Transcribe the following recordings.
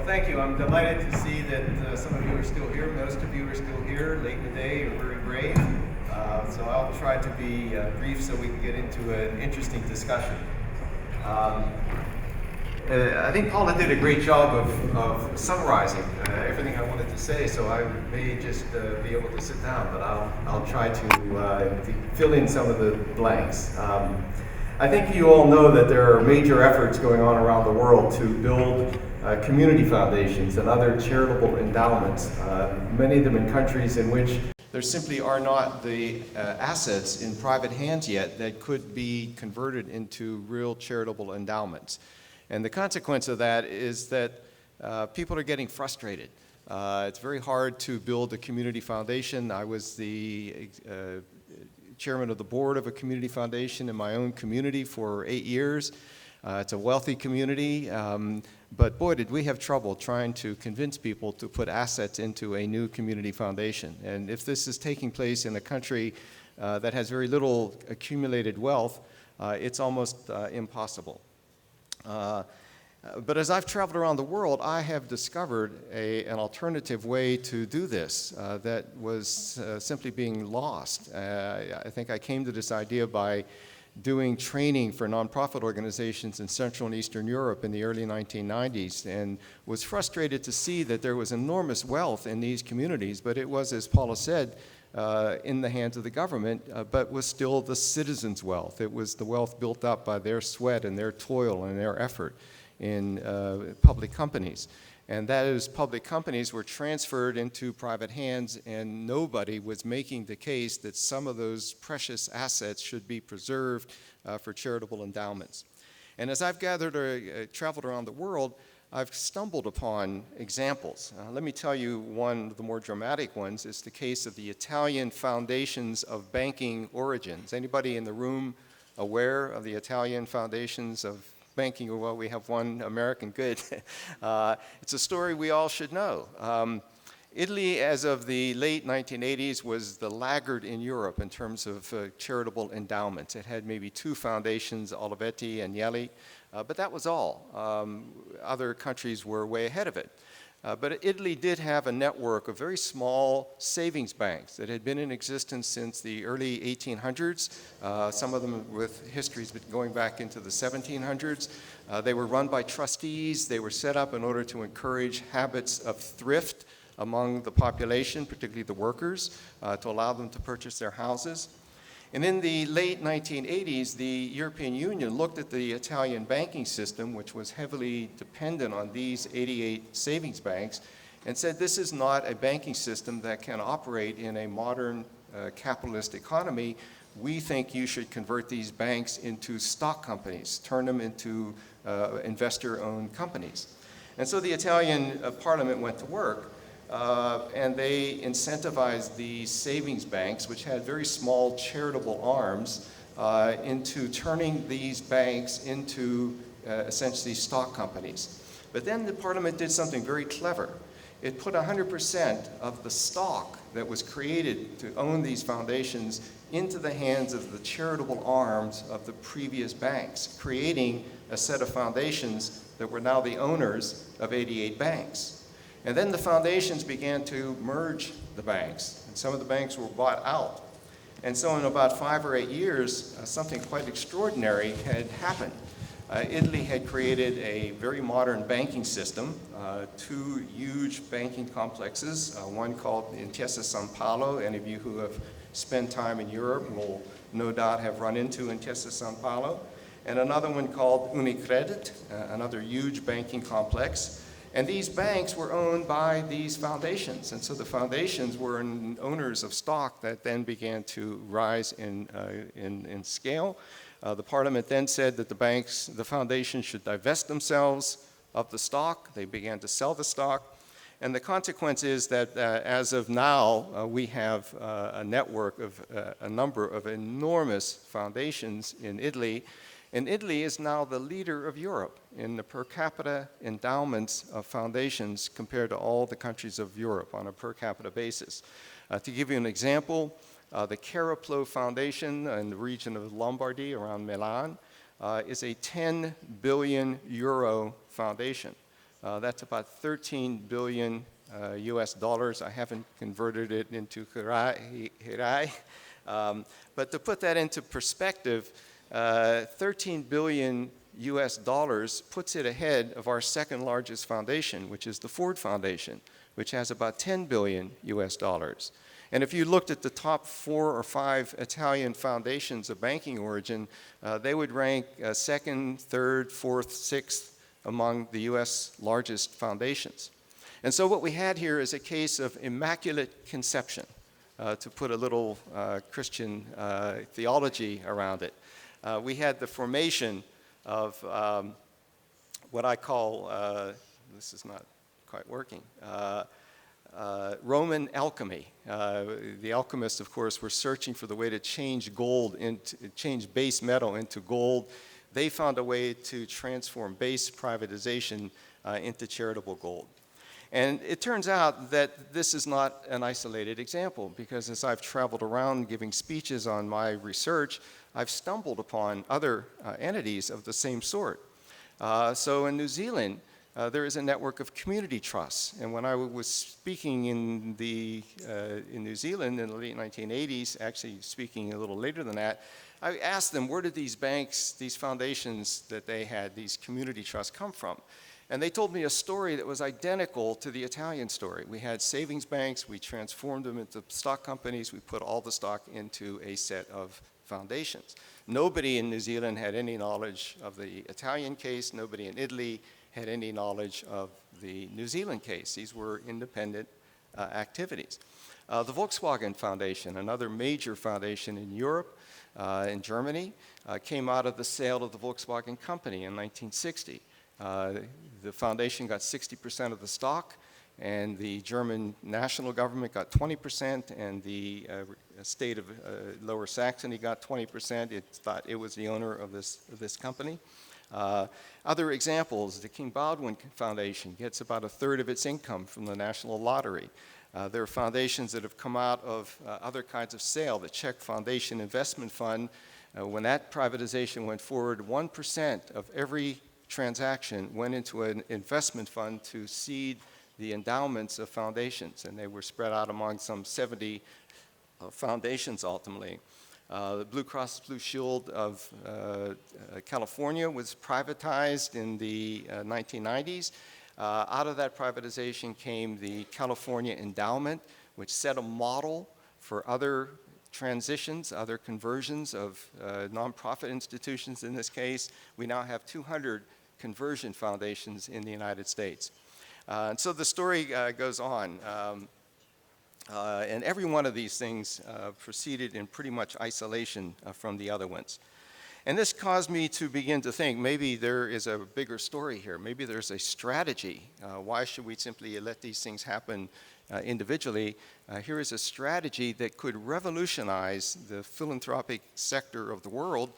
Well, thank you. I'm delighted to see that some of you are still here. Most of you are still here late in the day. You're very brave. So I'll try to be brief so we can get into an interesting discussion. I think Paula did a great job of summarizing everything I wanted to say, so I may just be able to sit down, but I'll try to fill in some of the blanks. I think you all know that there are major efforts going on around the world to build community foundations and other charitable endowments, many of them in countries in which there simply are not the assets in private hands yet that could be converted into real charitable endowments. And the consequence of that is that people are getting frustrated. It's very hard to build a community foundation. I was the chairman of the board of a community foundation in my own community for 8 years. It's a wealthy community, but boy, did we have trouble trying to convince people to put assets into a new community foundation. And if this is taking place in a country that has very little accumulated wealth, it's almost impossible. But as I've traveled around the world, I have discovered an alternative way to do this that was simply being lost. I think I came to this idea by doing training for nonprofit organizations in Central and Eastern Europe in the early 1990s, and was frustrated to see that there was enormous wealth in these communities, but it was, as Paula said, in the hands of the government, but was still the citizens' wealth. It was the wealth built up by their sweat and their toil and their effort in public companies. And those public companies were transferred into private hands, and nobody was making the case that some of those precious assets should be preserved for charitable endowments. And as I've traveled around the world, I've stumbled upon examples. Let me tell you one of the more dramatic ones. It's the case of the Italian foundations of banking origins. Anybody in the room aware of the Italian foundations of banking? Well, we have one American, good. It's a story we all should know. Italy, as of the late 1980s, was the laggard in Europe in terms of charitable endowments. It had maybe 2 foundations, Olivetti and Agnelli, but that was all. Other countries were way ahead of it. But Italy did have a network of very small savings banks that had been in existence since the early 1800s, some of them with histories going back into the 1700s. They were run by trustees. They were set up in order to encourage habits of thrift among the population, particularly the workers, to allow them to purchase their houses. And in the late 1980s, the European Union looked at the Italian banking system, which was heavily dependent on these 88 savings banks, and said this is not a banking system that can operate in a modern capitalist economy. We think you should convert these banks into stock companies, turn them into investor-owned companies. And so the Italian parliament went to work. And they incentivized the savings banks, which had very small charitable arms, into turning these banks into essentially stock companies. But then the parliament did something very clever. It put 100% of the stock that was created to own these foundations into the hands of the charitable arms of the previous banks, creating a set of foundations that were now the owners of 88 banks. And then the foundations began to merge the banks, and some of the banks were bought out. And so in about 5 or 8 years, something quite extraordinary had happened. Italy had created a very modern banking system, 2 huge banking complexes, one called Intesa Sanpaolo. Any of you who have spent time in Europe will no doubt have run into Intesa Sanpaolo. And another one called Unicredit, another huge banking complex. And these banks were owned by these foundations. And so the foundations were owners of stock that then began to rise in scale. The parliament then said that the foundations should divest themselves of the stock. They began to sell the stock. And the consequence is that as of now, we have a network of a number of enormous foundations in Italy. And Italy is now the leader of Europe in the per capita endowments of foundations compared to all the countries of Europe on a per capita basis. To give you an example, the Caraplo Foundation in the region of Lombardy around Milan is a 10 billion euro foundation. That's about 13 billion US dollars. I haven't converted it into hirai. But to put that into perspective, 13 billion US dollars puts it ahead of our second largest foundation, which is the Ford Foundation, which has about 10 billion US dollars. And if you looked at the top 4 or 5 Italian foundations of banking origin, they would rank second, third, fourth, sixth among the US largest foundations. And so what we had here is a case of immaculate conception, to put a little Christian theology around it. We had the formation of what I call, this is not quite working, Roman alchemy. The alchemists, of course, were searching for the way to change change base metal into gold. They found a way to transform base privatization into charitable gold. And it turns out that this is not an isolated example, because as I've traveled around giving speeches on my research, I've stumbled upon other entities of the same sort. So in New Zealand, there is a network of community trusts. And when I was speaking in New Zealand in the late 1980s, actually speaking a little later than that, I asked them, where did these banks, these foundations that they had, these community trusts come from? And they told me a story that was identical to the Italian story. We had savings banks, we transformed them into stock companies, we put all the stock into a set of foundations. Nobody in New Zealand had any knowledge of the Italian case, nobody in Italy had any knowledge of the New Zealand case. These were independent activities. The Volkswagen Foundation, another major foundation in Europe, in Germany, came out of the sale of the Volkswagen company in 1960. The foundation got 60% of the stock, and the German national government got 20%, and the state of Lower Saxony got 20%. It thought it was the owner of this company. Other examples, the King Baldwin Foundation gets about a third of its income from the National Lottery. There are foundations that have come out of other kinds of sale. The Czech Foundation Investment Fund, when that privatization went forward, 1% of every transaction went into an investment fund to seed the endowments of foundations, and they were spread out among some 70 foundations ultimately. The Blue Cross Blue Shield of California was privatized in the 1990s. Out of that privatization came the California Endowment, which set a model for other transitions, other conversions of nonprofit institutions in this case. We now have 200 conversion foundations in the United States. And so the story goes on. And every one of these things proceeded in pretty much isolation from the other ones. And this caused me to begin to think, maybe there is a bigger story here. Maybe there's a strategy. Why should we simply let these things happen individually? Here is a strategy that could revolutionize the philanthropic sector of the world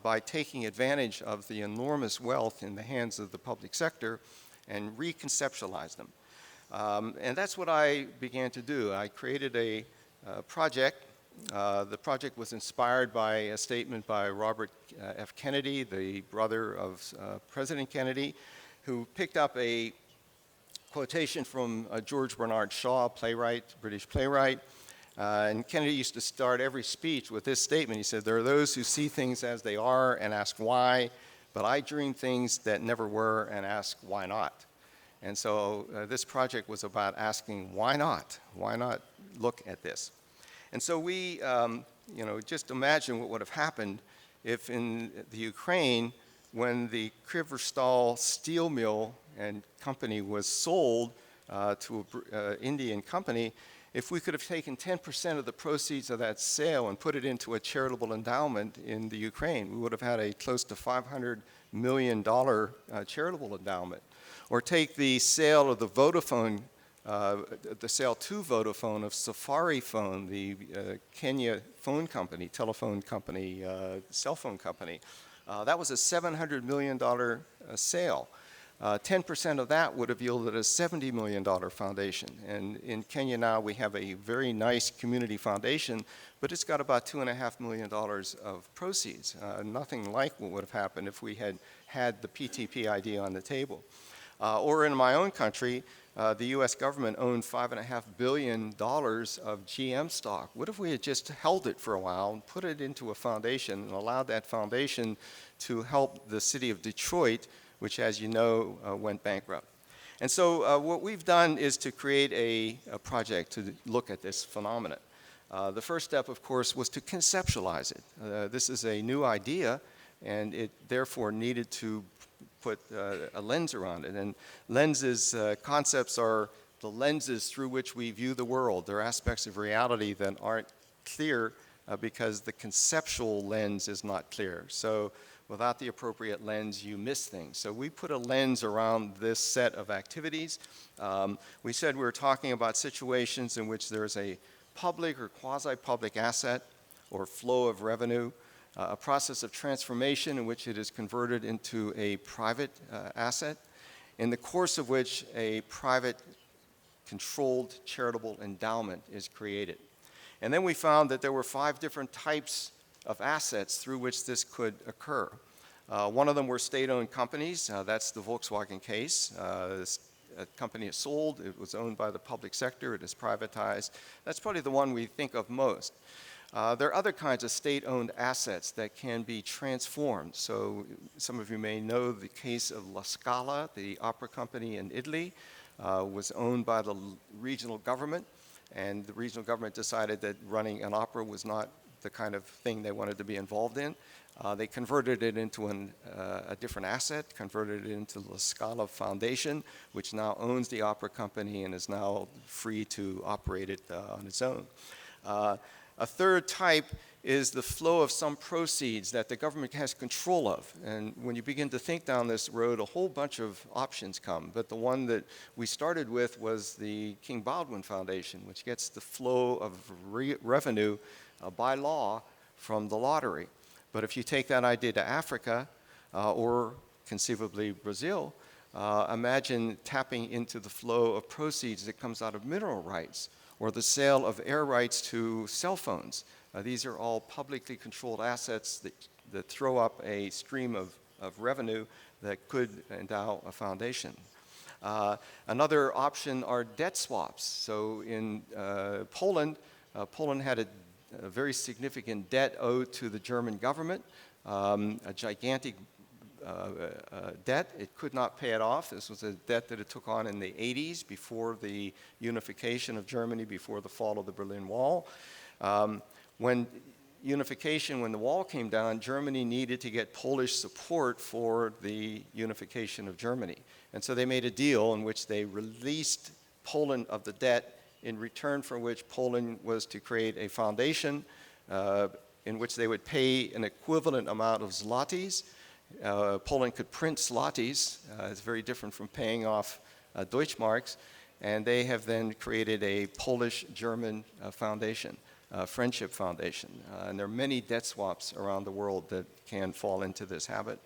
by taking advantage of the enormous wealth in the hands of the public sector and reconceptualize them. And that's what I began to do. I created a project. The project was inspired by a statement by Robert F. Kennedy, the brother of President Kennedy, who picked up a quotation from George Bernard Shaw, playwright, British playwright. And Kennedy used to start every speech with this statement. He said, "There are those who see things as they are and ask why, but I dream things that never were and ask why not." And so this project was about asking why not? Why not look at this? And so we, just imagine what would have happened if in the Ukraine, when the Kriverstal steel mill and company was sold to an Indian company, if we could have taken 10% of the proceeds of that sale and put it into a charitable endowment in the Ukraine, we would have had a close to $500 million charitable endowment. Or take the sale of the Vodafone, the sale to Vodafone of Safari Phone, the Kenya phone company, telephone company, cell phone company. That was a $700 million sale. 10% of that would have yielded a $70 million foundation. And in Kenya now we have a very nice community foundation, but it's got about $2.5 million of proceeds. Nothing like what would have happened if we had had the PTP idea on the table. Or in my own country, the US government owned $5.5 billion of GM stock. What if we had just held it for a while and put it into a foundation and allowed that foundation to help the city of Detroit, which, as you know, went bankrupt? And so what we've done is to create a project to look at this phenomenon. The first step, of course, was to conceptualize it. This is a new idea, and it therefore needed to put a lens around it. And lenses, concepts are the lenses through which we view the world. They're aspects of reality that aren't clear because the conceptual lens is not clear. So without the appropriate lens, you miss things. So we put a lens around this set of activities. We said we were talking about situations in which there's a public or quasi-public asset or flow of revenue, a process of transformation in which it is converted into a private asset, in the course of which a private controlled charitable endowment is created. And then we found that there were 5 different types of assets through which this could occur. One of them were state-owned companies. That's the Volkswagen case. This company is sold. It was owned by the public sector. It is privatized. That's probably the one we think of most. There are other kinds of state-owned assets that can be transformed. So some of you may know the case of La Scala, the opera company in Italy, was owned by the regional government, and the regional government decided that running an opera was not the kind of thing they wanted to be involved in. They converted it into a different asset, converted it into the Scala Foundation, which now owns the opera company and is now free to operate it on its own. A third type is the flow of some proceeds that the government has control of. And when you begin to think down this road, a whole bunch of options come. But the one that we started with was the King Baldwin Foundation, which gets the flow of revenue by law from the lottery. But if you take that idea to Africa, or conceivably Brazil, imagine tapping into the flow of proceeds that comes out of mineral rights, or the sale of air rights to cell phones. These are all publicly controlled assets that throw up a stream of revenue that could endow a foundation. Another option are debt swaps. So in Poland, Poland had a very significant debt owed to the German government, a gigantic debt. It could not pay it off. This was a debt that it took on in the 80s, before the unification of Germany, before the fall of the Berlin Wall. When the wall came down, Germany needed to get Polish support for the unification of Germany. And so they made a deal in which they released Poland of the debt, in return for which Poland was to create a foundation in which they would pay an equivalent amount of zlotys. Poland could print zlotys. It's very different from paying off Deutschmarks. And they have then created a Polish-German foundation, friendship foundation. And there are many debt swaps around the world that can fall into this habit.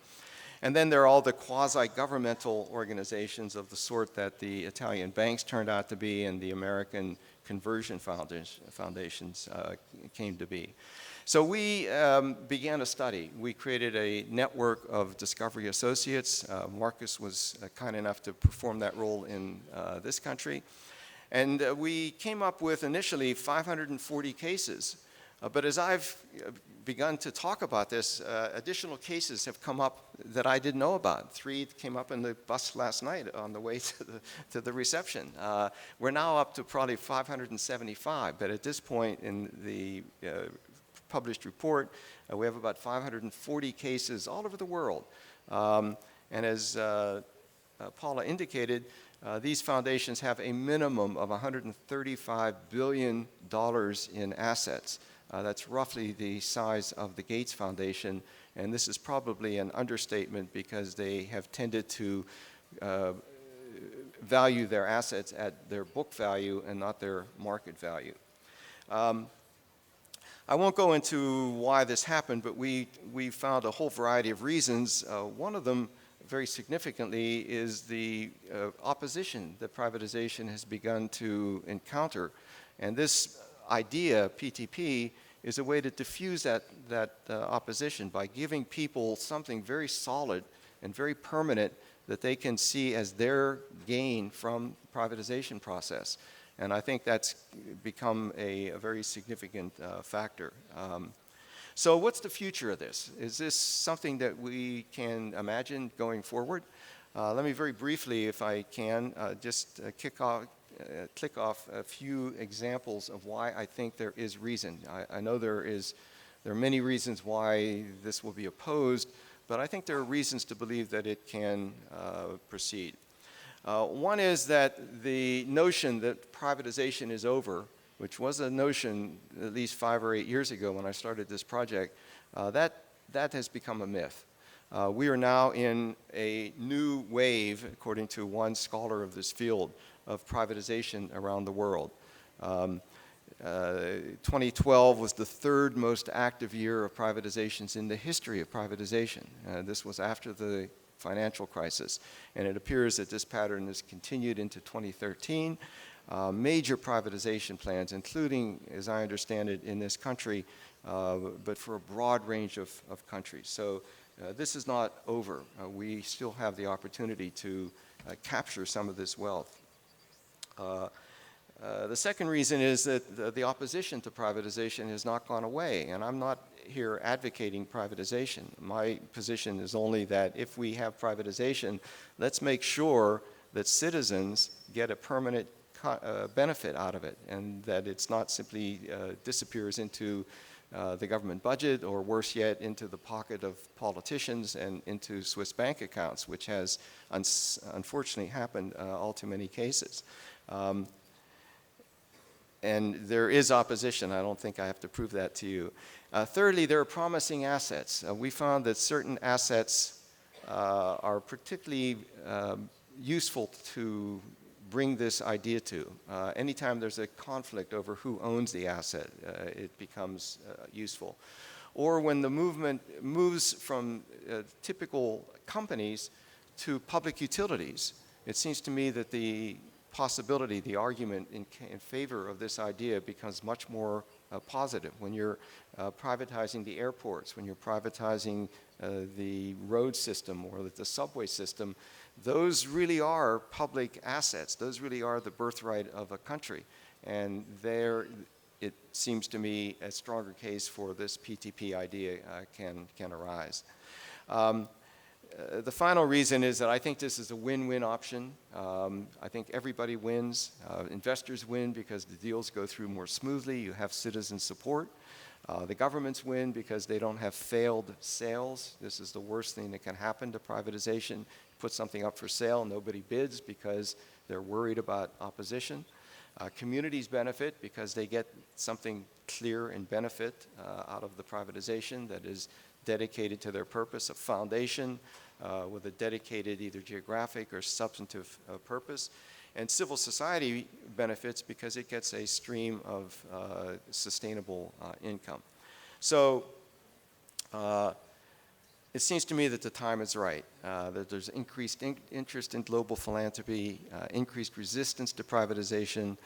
And then there are all the quasi-governmental organizations of the sort that the Italian banks turned out to be and the American conversion foundations came to be. So we began a study. We created a network of Discovery Associates. Marcus was kind enough to perform that role in this country. And we came up with initially 540 cases. But as I've begun to talk about this, additional cases have come up that I didn't know about. 3 came up in the bus last night on the way to the reception. We're now up to probably 575, but at this point in the published report, we have about 540 cases all over the world. And as Paula indicated, these foundations have a minimum of $135 billion in assets. That's roughly the size of the Gates Foundation, and this is probably an understatement because they have tended to value their assets at their book value and not their market value. I won't go into why this happened, but we found a whole variety of reasons. One of them, very significantly, is the opposition that privatization has begun to encounter. And this idea, PTP, is a way to diffuse that opposition by giving people something very solid and very permanent that they can see as their gain from privatization process. And I think that's become a very significant factor. So what's the future of this? Is this something that we can imagine going forward? Let me very briefly, if I can, just click off a few examples of why I think there is reason. I know there are many reasons why this will be opposed, but I think there are reasons to believe that it can proceed. One is that the notion that privatization is over, which was a notion at least 5 or 8 years ago when I started this project, that has become a myth. We are now in a new wave, according to one scholar of this field, of privatization around the world. 2012 was the 3rd most active year of privatizations in the history of privatization. This was after the financial crisis, and it appears that this pattern has continued into 2013. Major privatization plans, including, as I understand it, in this country, but for a broad range of countries. So this is not over. We still have the opportunity to capture some of this wealth. The second reason is that the opposition to privatization has not gone away, and I'm not here advocating privatization. My position is only that if we have privatization, let's make sure that citizens get a permanent benefit out of it, and that it's not simply disappears into the government budget, or worse yet, into the pocket of politicians and into Swiss bank accounts, which has unfortunately happened all too many cases. And there is opposition. I don't think I have to prove that to you. Thirdly, there are promising assets. We found that certain assets are particularly useful to bring this idea to. Anytime there's a conflict over who owns the asset, it becomes useful. Or when the movement moves from typical companies to public utilities, it seems to me that the possibility, the argument in favor of this idea becomes much more positive. When you're privatizing the airports, when you're privatizing the road system or the subway system, those really are public assets. Those really are the birthright of a country. And there, it seems to me, a stronger case for this PTP idea can arise. The final reason is that I think this is a win-win option. I think everybody wins. Investors win because the deals go through more smoothly. You have citizen support. The governments win because they don't have failed sales. This is the worst thing that can happen to privatization. Put something up for sale, nobody bids because they're worried about opposition. Communities benefit because they get something clear and benefit out of the privatization that is dedicated to their purpose, a foundation with a dedicated either geographic or substantive purpose. And civil society benefits because it gets a stream of sustainable income. So it seems to me that the time is right, that there's increased interest in global philanthropy, increased resistance to privatization.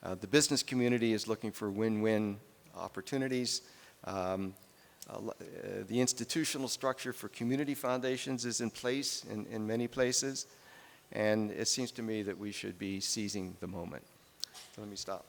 The business community is looking for win-win opportunities. The institutional structure for community foundations is in place in many places, and it seems to me that we should be seizing the moment. So let me stop.